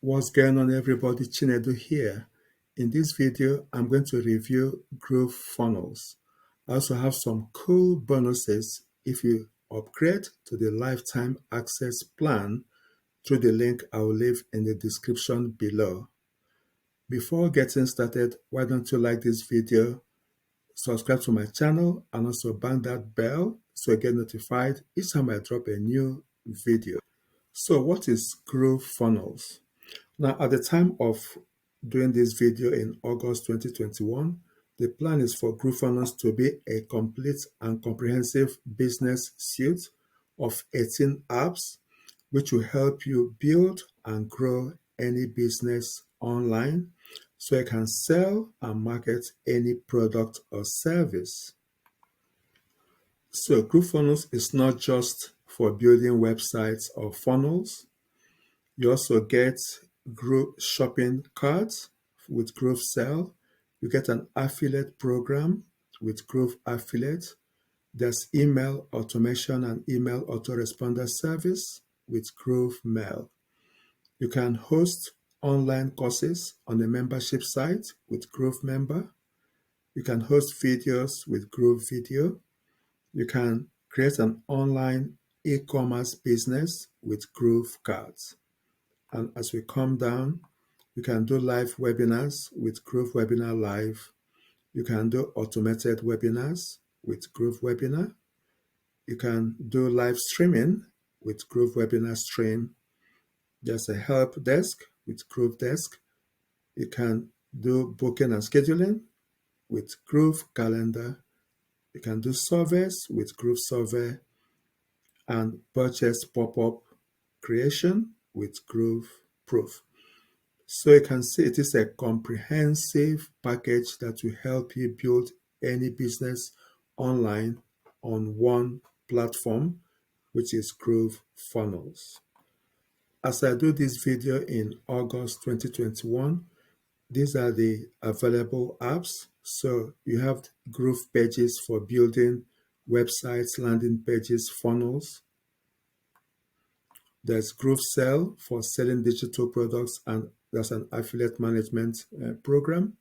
What's going on, everybody? Chinedu here. In this video, I'm going to review GrooveFunnels. I also have some cool bonuses if you upgrade to the lifetime access plan through the link I will leave in the description below. Before getting started, why don't you like this video, subscribe to my channel, and also bang that bell so you get notified each time I drop a new video. So what is GrooveFunnels? Now, at the time of doing this video in August 2021, the plan is for GrooveFunnels to be a complete and comprehensive business suite of 18 apps, which will help you build and grow any business online so you can sell and market any product or service. So GrooveFunnels is not just for building websites or funnels. You also get Groove shopping carts with GrooveSell. You get an affiliate program with Groove Affiliate. There's email automation and email autoresponder service with GrooveMail. You can host online courses on a membership site with GrooveMember. You can host videos with GrooveVideo. You can create an online e-commerce business with GrooveCarts. And as we come down, you can do live webinars with GrooveWebinar Live. You can do automated webinars with GrooveWebinar. You can do live streaming with GrooveWebinar Stream. There's a help desk with GrooveDesk. You can do booking and scheduling with Groove Calendar. You can do surveys with GrooveSurvey and purchase pop-up creation with GrooveProof. So you can see it is a comprehensive package that will help you build any business online on one platform, which is GrooveFunnels. As I do this video in August 2021, these are the available apps. So you have Groove Pages for building websites, landing pages, funnels. There's GrooveSell for selling digital products, and there's an affiliate management program.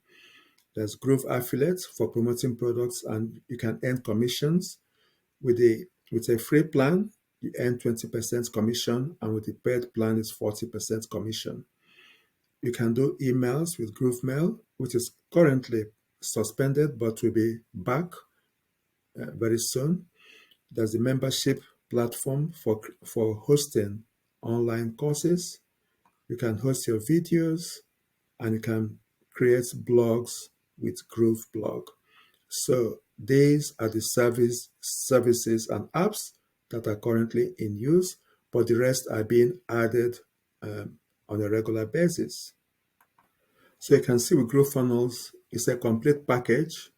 There's Groove Affiliate for promoting products, and you can earn commissions. With a free plan, you earn 20% commission, and with the paid plan, it's 40% commission. You can do emails with GrooveMail, which is currently suspended but will be back very soon. There's the membership platform for hosting online courses. You can host your videos and you can create blogs with Groove Blog. So these are the services and apps that are currently in use, but the rest are being added on a regular basis. So you can see with GrooveFunnels, it's a complete package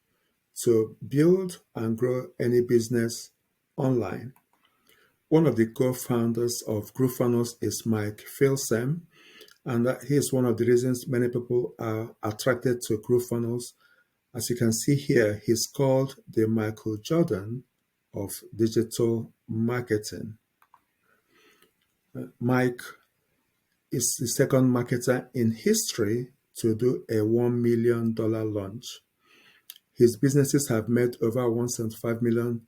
to build and grow any business online. One of the co-founders of GrooveFunnels is Mike Filsem, and he is one of the reasons many people are attracted to GrooveFunnels. As you can see here, he's called the Michael Jordan of digital marketing. Mike is the second marketer in history to do a $1 million launch. His businesses have made over $1.5 million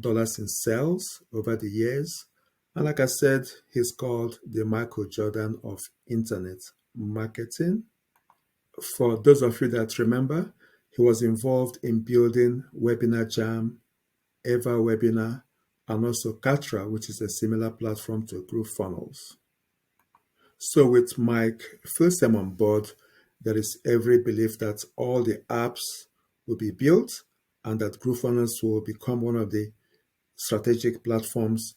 in sales over the years. And like I said, he's called the Michael Jordan of internet marketing. For those of you that remember, he was involved in building Webinar Jam, Eva Webinar, and also Katra, which is a similar platform to GrooveFunnels. So with Mike Filsem on board, there is every belief that all the apps will be built and that GrooveFunnels will become one of the strategic platforms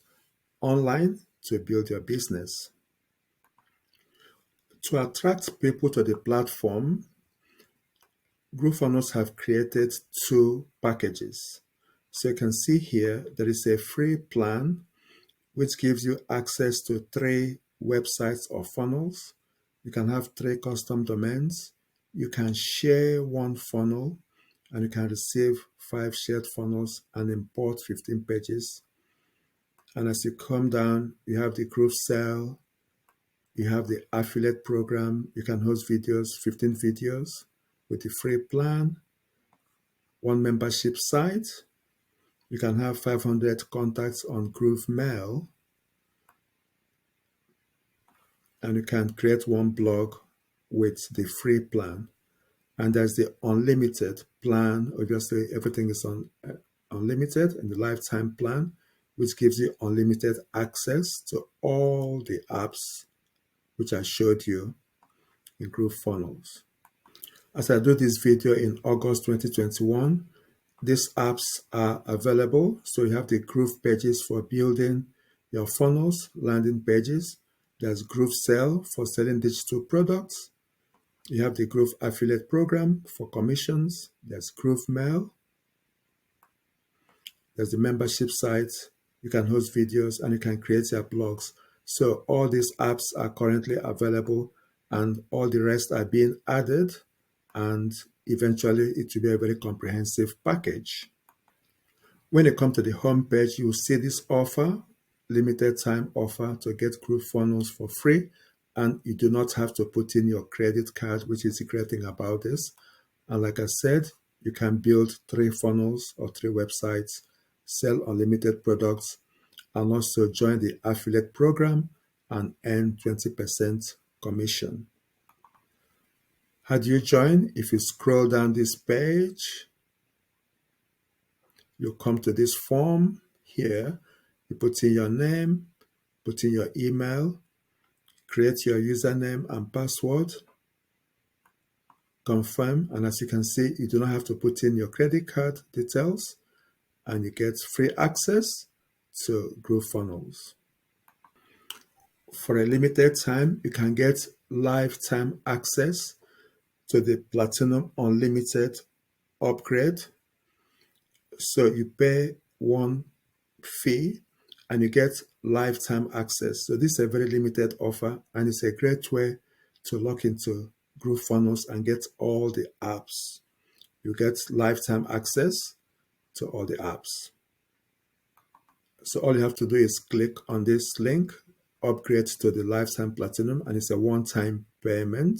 online to build your business. To attract people to the platform, GrooveFunnels have created two packages. So you can see here, there is a free plan which gives you access to 3 websites or funnels. You can have 3 custom domains. You can share 1 funnel, and you can receive 5 shared funnels and import 15 pages. And as you come down, you have the GrooveSell, You have the affiliate program. You can host videos, 15 videos with the free plan, one membership site. You can have 500 contacts on GrooveMail, and you can create one blog with the free plan. And there's the unlimited plan. Obviously, everything is unlimited, and the lifetime plan, which gives you unlimited access to all the apps which I showed you in GrooveFunnels. As I do this video in August 2021, these apps are available. So you have the Groove pages for building your funnels, landing pages. There's Groove Sell for selling digital products. You have the Groove Affiliate Program for commissions. There's GrooveMail. There's the membership site. You can host videos and you can create your blogs. So all these apps are currently available and all the rest are being added, and eventually it will be a very comprehensive package. When you come to the home page, you'll see this offer, limited time offer to get GrooveFunnels for free, and you do not have to put in your credit card, which is the great thing about this. And like I said, you can build 3 funnels or 3 websites, sell unlimited products, and also join the affiliate program and earn 20% commission. How do you join? If you scroll down this page, you come to this form here. You put in your name, put in your email, create your username and password, confirm, and as you can see, you do not have to put in your credit card details, and you get free access to GrooveFunnels. For a limited time, you can get lifetime access to the Platinum Unlimited upgrade. So you pay one fee and you get lifetime access. So this is a very limited offer, and it's a great way to log into GrooveFunnels and get all the apps. You get lifetime access to all the apps. So all you have to do is click on this link, upgrade to the lifetime platinum, and it's a one-time payment.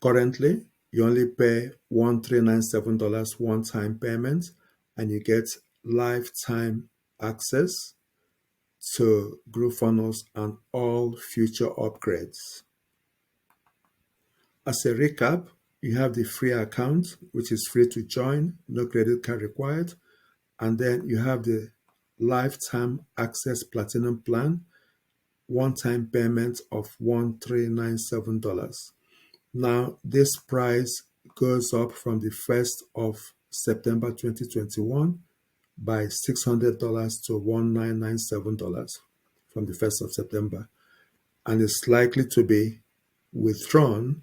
Currently, you only pay $1,397 one-time payment, and you get lifetime access to GrooveFunnels and all future upgrades. As a recap, you have the free account, which is free to join, no credit card required. And then you have the lifetime access platinum plan, one-time payment of $1,397. Now, this price goes up from the 1st of September 2021 by $600 to $1,997 from the 1st of September, and it's likely to be withdrawn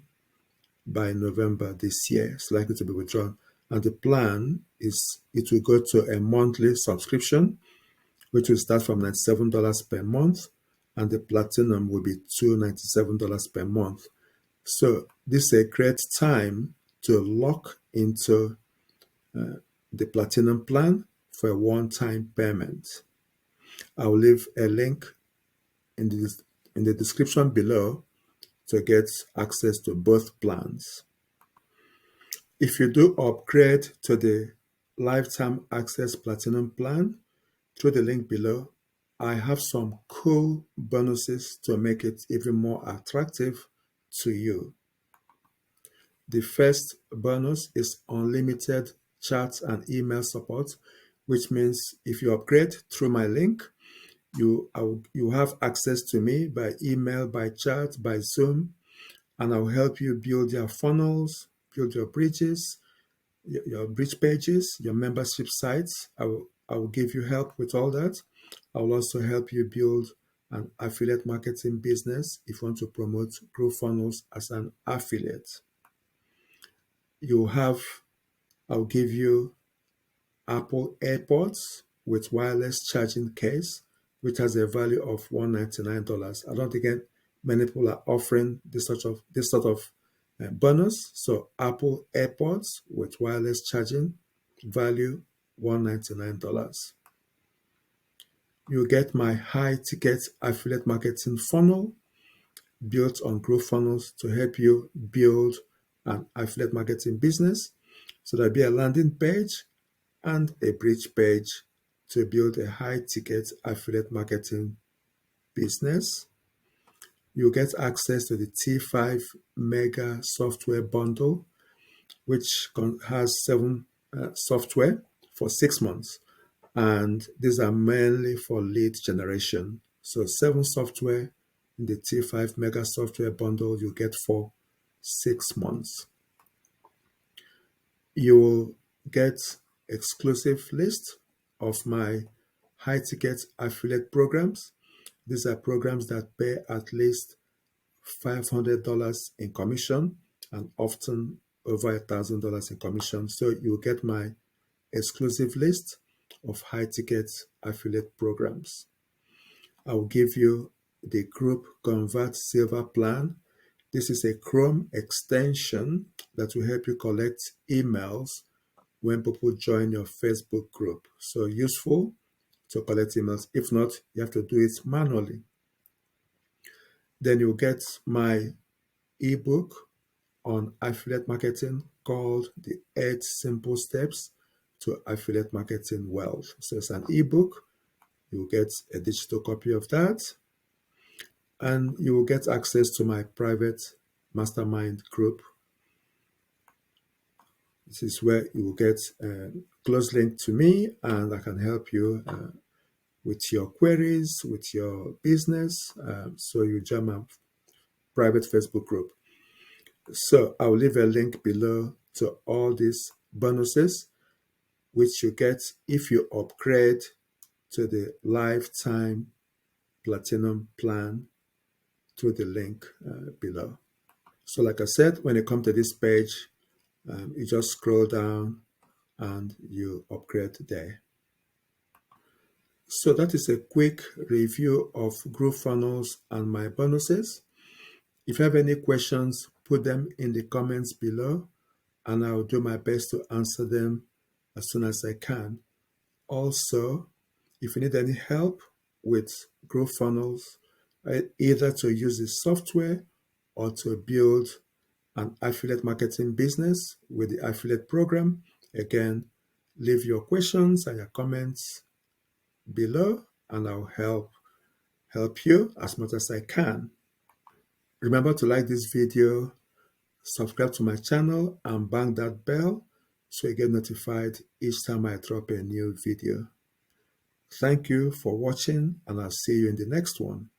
by November this year. It's likely to be withdrawn. And the plan is it will go to a monthly subscription, which will start from $97 per month, and the platinum will be $297 per month. So this is a great time to lock into the platinum plan for a one-time payment. I will leave a link in the description below to get access to both plans. If you do upgrade to the lifetime access platinum plan through the link below, I have some cool bonuses to make it even more attractive to you. The first bonus is unlimited chat and email support, which means if you upgrade through my link, you have access to me by email, by chat, by Zoom, and I'll help you build your funnels, build your bridges, your bridge pages, your membership sites. I will give you help with all that. I will also help you build an affiliate marketing business if you want to promote GrooveFunnels as an affiliate. I'll give you Apple AirPods with wireless charging case, which has a value of $199. I don't think many people are offering this sort of bonus. So Apple AirPods with wireless charging, value $199. You get my high ticket affiliate marketing funnel, built on GrooveFunnels to help you build an affiliate marketing business. So there'll be a landing page and a bridge page to build a high-ticket affiliate marketing business. You get access to the T5 Mega Software Bundle, which has 7 software for 6 months. And these are mainly for lead generation. So 7 software in the T5 Mega Software Bundle you get for 6 months. You will get exclusive list of my high ticket affiliate programs. These are programs that pay at least $500 in commission and often over $1,000 in commission. So you'll get my exclusive list of high ticket affiliate programs. I will give you the Group Convert Silver plan. This is a Chrome extension that will help you collect emails when people join your Facebook group. So useful to collect emails. If not, you have to do it manually. Then you'll get my ebook on affiliate marketing called The 8 Simple Steps to Affiliate Marketing Wealth. So it's an ebook. You'll get a digital copy of that. And you will get access to my private mastermind group. This is where you will get a close link to me, and I can help you with your queries, with your business. So you join my private Facebook group. So I'll leave a link below to all these bonuses, which you get if you upgrade to the lifetime platinum plan through the link below. So like I said, when you come to this page, you just scroll down and you upgrade there. So that is a quick review of GrooveFunnels and my bonuses. If you have any questions, put them in the comments below and I'll do my best to answer them as soon as I can. Also, if you need any help with GrooveFunnels, either to use the software or to build an affiliate marketing business with the affiliate program, again, leave your questions and your comments below and I'll help you as much as I can. Remember to like this video, subscribe to my channel and bang that bell so you get notified each time I drop a new video. Thank you for watching and I'll see you in the next one.